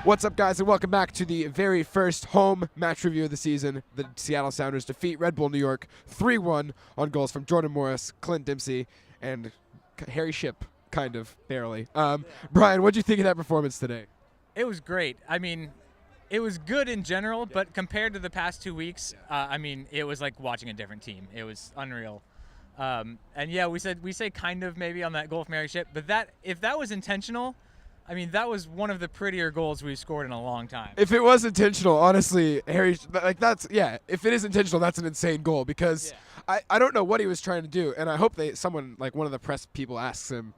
What's up, guys, and welcome back to the very first home match review of the season. The Seattle Sounders defeat Red Bull New York 3-1 on goals from Jordan Morris, Clint Dempsey, and Harry Shipp, kind of, barely. Brian, what did you think of that performance today? It was great. I mean, it was good in general, but compared to the past 2 weeks, I mean, it was like watching a different team. It was unreal. And yeah, we say kind of maybe on that goal from Harry Shipp, but if that was intentional, I mean, that was one of the prettier goals we've scored in a long time. If it was intentional, honestly, Harry, if it is intentional, that's an insane goal because I don't know what he was trying to do, and I hope someone, like one of the press people asks him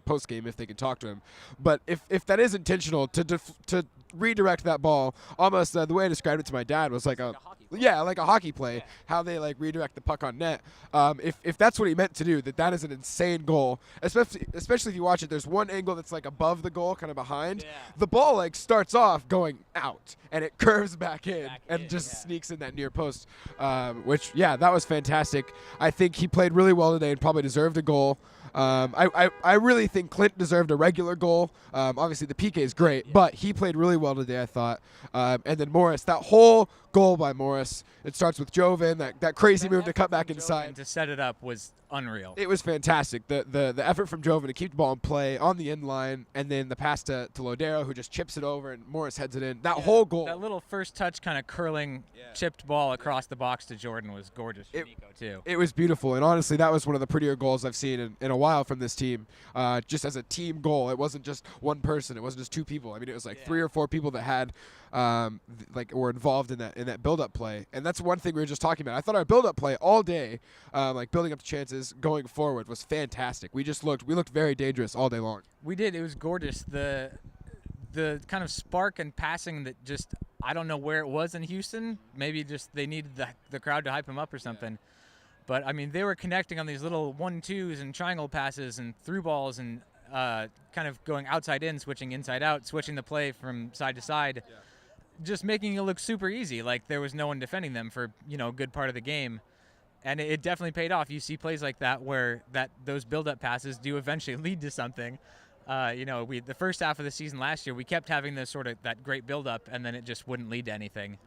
post-game if they can talk to him. But if that is intentional, to redirect that ball, almost the way I described it to my dad was like a hockey play, how they like redirect the puck on net. If that's what he meant to do, that is an insane goal. Especially if you watch it, there's one angle that's like above the goal, kind of behind. Yeah. The ball like starts off going out and it curves back in and just sneaks in that near post. That was fantastic. I think he played really well today and probably deserved a goal. I really think Clint deserved a regular goal. Obviously, the PK is great, but he played really well today, I thought. And then Morris, that whole goal by Morris, it starts with Joven, that crazy move to cut back inside. To set it up was unreal. It was fantastic. The effort from Joven to keep the ball in play on the end line, and then the pass to Lodero, who just chips it over, and Morris heads it in. That whole goal. That little first touch kind of curling chipped ball across the box to Jordan was gorgeous for Nico, too. It was beautiful, and honestly, that was one of the prettier goals I've seen in a while from this team. Just as a team goal, it wasn't just one person. It wasn't just two people. I mean, it was like 3 or 4 people that had were involved in that build-up play, and that's one thing we were just talking about. I thought our build-up play all day, like building up the chances going forward, was fantastic. We looked very dangerous all day long. We did. It was gorgeous. The kind of spark and passing that just, I don't know where it was in Houston. Maybe just they needed the crowd to hype them up or something. But I mean, they were connecting on these little 1-2s and triangle passes and through balls and kind of going outside in, switching inside out, switching the play from side to side. Yeah. Just making it look super easy, like there was no one defending them for a good part of the game, and it definitely paid off. You see plays like that where those build-up passes do eventually lead to something. The first half of the season last year, we kept having that great build-up, and then it just wouldn't lead to anything.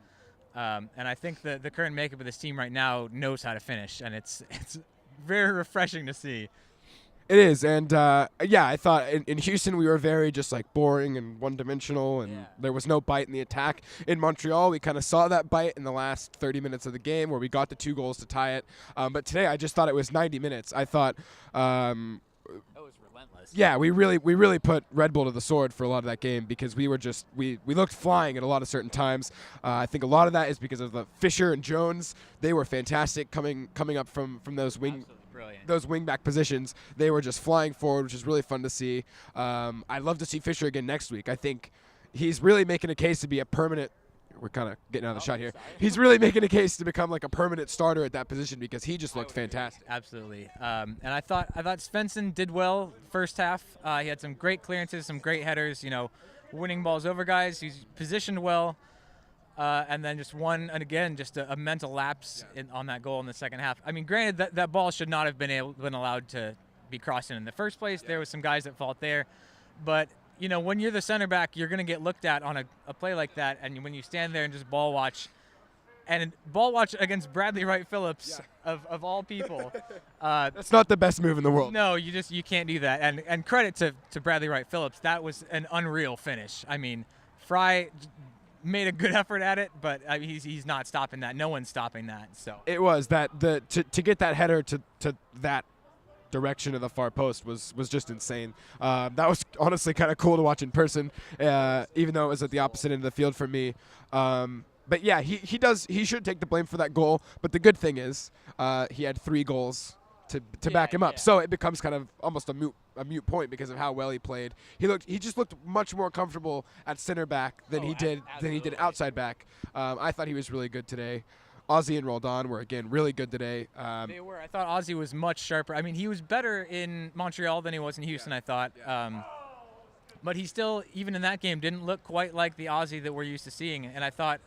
And I think the current makeup of this team right now knows how to finish, and it's very refreshing to see. It is, and I thought in Houston we were very just like boring and one-dimensional, and there was no bite in the attack. In Montreal, we kind of saw that bite in the last 30 minutes of the game where we got the 2 goals to tie it. But today I just thought it was 90 minutes. I thought it was relentless. Yeah, we really put Red Bull to the sword for a lot of that game because we looked flying at a lot of certain times. I think a lot of that is because of the Fisher and Jones. They were fantastic coming up from those wing-back positions. They were just flying forward, which is really fun to see. I'd love to see Fisher again next week. I think he's really making a case to be a permanent. We're kind of getting out of the shot here. He's really making a case to become like a permanent starter at that position because he just looked fantastic. Absolutely. And I thought Svensson did well first half. He had some great clearances, some great headers, winning balls over guys. He's positioned well. And then just a mental lapse on that goal in the second half. I mean, granted, that ball should not have been allowed to be crossed in the first place. There was some guys that fought there. But, when you're the center back, you're going to get looked at on a play like that. And when you stand there and just ball watch against Bradley Wright Phillips of all people. That's not the best move in the world. No, you can't do that. And credit to Bradley Wright Phillips. That was an unreal finish. I mean, Fry made a good effort at it, but he's not stopping that. No one's stopping that. So it was to get that header to that direction of the far post was just insane. That was honestly kind of cool to watch in person, even though it was at the opposite end of the field for me. But yeah, he should take the blame for that goal. But the good thing is he had 3 goals to back him up, so it becomes kind of almost a mute point because of how well he played. He just looked much more comfortable at center back than he did outside back. I thought he was really good today. Ozzy and Roldan were again really good today. They were. I thought Ozzy was much sharper. I mean, he was better in Montreal than he was in Houston. I thought. But he still, even in that game, didn't look quite like the Ozzy that we're used to seeing. And I thought,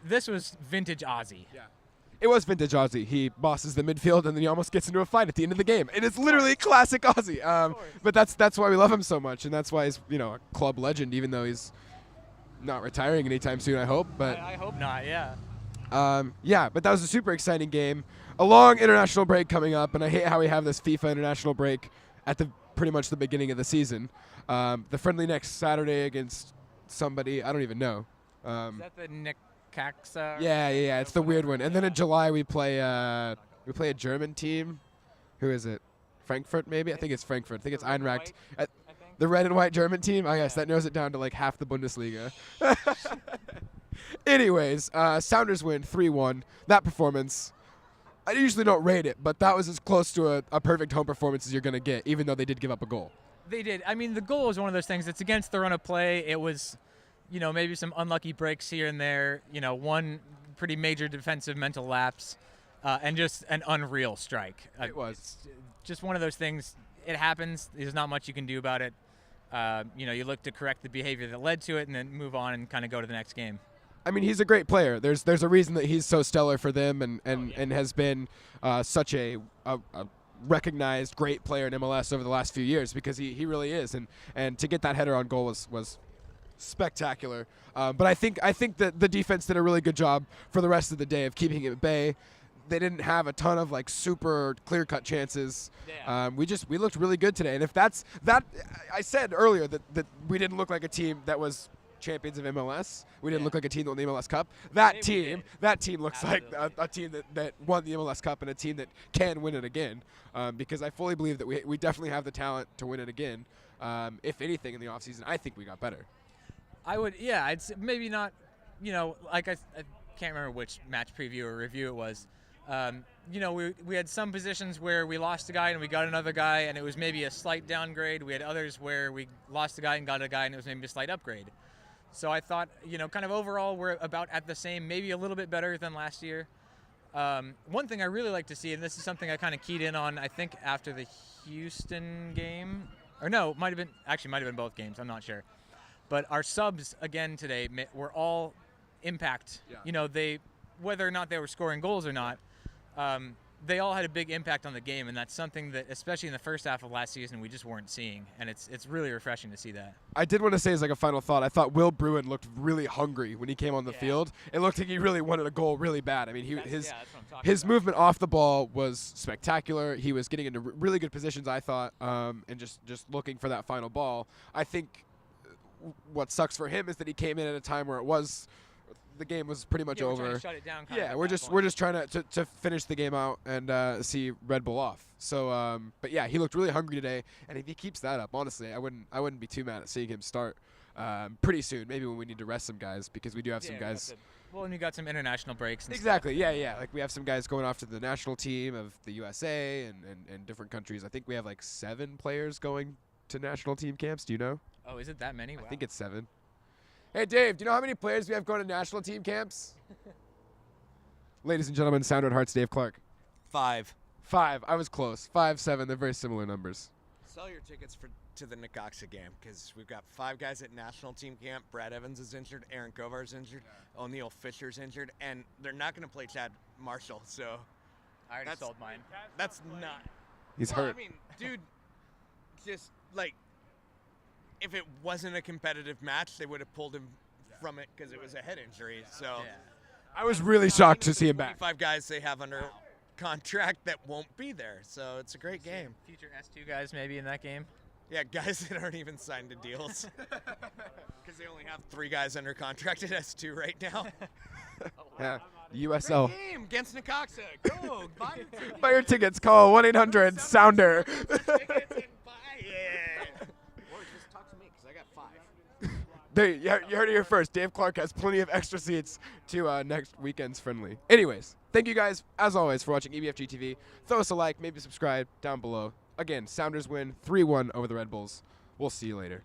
this was vintage Ozzy. Yeah. It was vintage Ozzy. He bosses the midfield, and then he almost gets into a fight at the end of the game. And it's literally classic Ozzy. But that's why we love him so much, and that's why he's a club legend, even though he's not retiring anytime soon, I hope. But I hope not. Yeah. yeah, but that was a super exciting game. A long international break coming up, and I hate how we have this FIFA international break at the pretty much the beginning of the season. The friendly next Saturday against somebody, I don't even know. Is that the Necaxa? Yeah, it's the weird one. And then in July we play a German team. Who is it? Frankfurt, maybe? I think it's Frankfurt. I think it's Eintracht. The red and white German team? I guess that narrows it down to like half the Bundesliga. Anyways, Sounders win 3-1. That performance, I usually don't rate it, but that was as close to a perfect home performance as you're going to get, even though they did give up a goal. They did. I mean, the goal was one of those things. It's against the run of play. It was, maybe some unlucky breaks here and there, one pretty major defensive mental lapse, and just an unreal strike. It was. It's just one of those things. It happens. There's not much you can do about it. You look to correct the behavior that led to it and then move on and kind of go to the next game. I mean, he's a great player. There's a reason that he's so stellar for them and has been such a recognized great player in MLS over the last few years, because he really is. And to get that header on goal was spectacular. But I think that the defense did a really good job for the rest of the day of keeping it at bay. They didn't have a ton of like super clear-cut chances. Yeah. We looked really good today. And if that's that, I said earlier that we didn't look like a team that was champions of MLS. We didn't look like a team that won the MLS Cup. That team looks Absolutely. like a team that won the MLS Cup and a team that can win it again. Because I fully believe that we definitely have the talent to win it again. If anything, in the offseason, I think we got better. I'd say maybe not, like I can't remember which match preview or review it was. We had some positions where we lost a guy and we got another guy, and it was maybe a slight downgrade. We had others where we lost a guy and got a guy, and it was maybe a slight upgrade. So I thought, kind of overall, we're about at the same, maybe a little bit better than last year. One thing I really like to see, and this is something I kind of keyed in on, I think after the Houston game, or no, might have been both games, I'm not sure. But our subs again today were all impact. Yeah. Whether or not they were scoring goals or not, they all had a big impact on the game, and that's something that, especially in the first half of last season, we just weren't seeing, and it's really refreshing to see that. I did want to say as like a final thought, I thought Will Bruin looked really hungry when he came on the field. It looked like he really wanted a goal really bad. I mean, his movement off the ball was spectacular. He was getting into really good positions, I thought, and just looking for that final ball. I think what sucks for him is that he came in at a time where the game was pretty much over. We're trying to shut it down. We're just trying to finish the game out and see Red Bull off. So, but yeah, he looked really hungry today, and if he keeps that up, honestly, I wouldn't be too mad at seeing him start pretty soon. Maybe when we need to rest some guys, because we do have some guys. And you got some international breaks. And exactly. stuff. Yeah. Like we have some guys going off to the national team of the USA and different countries. I think we have like 7 players going to national team camps. Do you know? Oh, is it that many? Wow. I think it's 7. Hey, Dave, do you know how many players we have going to national team camps? Ladies and gentlemen, Sounder at Hearts, Dave Clark. 5. 5. I was close. 5, 7. They're very similar numbers. Sell your tickets to the Necaxa game, because we've got 5 guys at national team camp. Brad Evans is injured. Aaron Kovar is injured. Yeah. O'Neal Fisher's injured. And they're not going to play Chad Marshall, so... I already sold mine. That's not... He's hurt. I mean, dude, just, like... If it wasn't a competitive match, they would have pulled him from it because it was a head injury. So I was really shocked to see him back. 5 guys they have under contract that won't be there. So it's a great game. Future S2 guys maybe in that game. Yeah, guys that aren't even signed to deals. Because they only have 3 guys under contract at S2 right now. Yeah, USL. Great game against Necaxa. Go, buy your tickets. Buy your tickets. Call 1-800-SOUNDER. There, you heard it here first. Dave Clark has plenty of extra seats to next weekend's friendly. Anyways, thank you guys, as always, for watching EBFG TV. Throw us a like, maybe subscribe down below. Again, Sounders win 3-1 over the Red Bulls. We'll see you later.